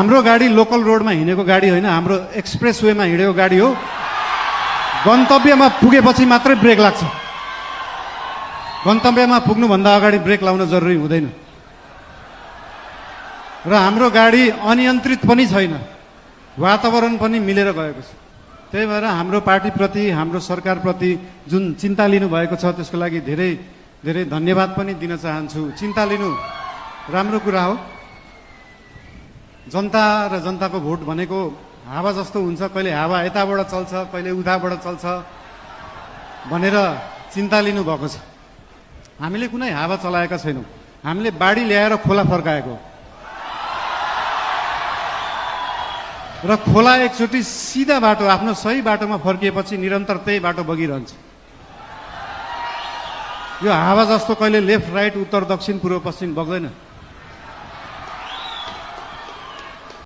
हाम्रो गाडी लोकल रोडमा हिँडेको गाडी होइन, हाम्रो एक्सप्रेस वेमा हिँडेको गाडी हो। गन्तव्यमा पुगेपछि मात्रै ब्रेक लाग्छ। गन्तव्यमा पुग्नुभन्दा अगाडि ब्रेक लाउन जरुरी हुँदैन। र हाम्रो गाडी अनियन्त्रित पनि छैन, वातावरण पनि मिलेर गएको छ। त्यही भएर हाम्रो पार्टीप्रति, हाम्रो सरकारप्रति जुन चिन्ता लिनुभएको छ त्यसको लागि धेरै धेरै धन्यवाद पनि दिन चाहन्छु। चिन्ता लिनु राम्रो कुरा हो। जनता र जनताको भोट भनेको हावा जस्तो हुन्छ, कहिले हावा यताबाट चल्छ, कहिले उताबाट चल्छ भनेर चिन्ता लिनुभएको छ। हामीले कुनै हावा चलाएका छैनौँ, हामीले बाढी ल्याएर खोला फर्काएको र खोला एकचोटि सिधा बाटो, आफ्नो सही बाटोमा फर्किएपछि निरन्तर त्यही बाटो बगिरहन्छ। यो हावा जस्तो कहिले लेफ्ट राइट उत्तर दक्षिण पूर्व पश्चिम बग्दैन।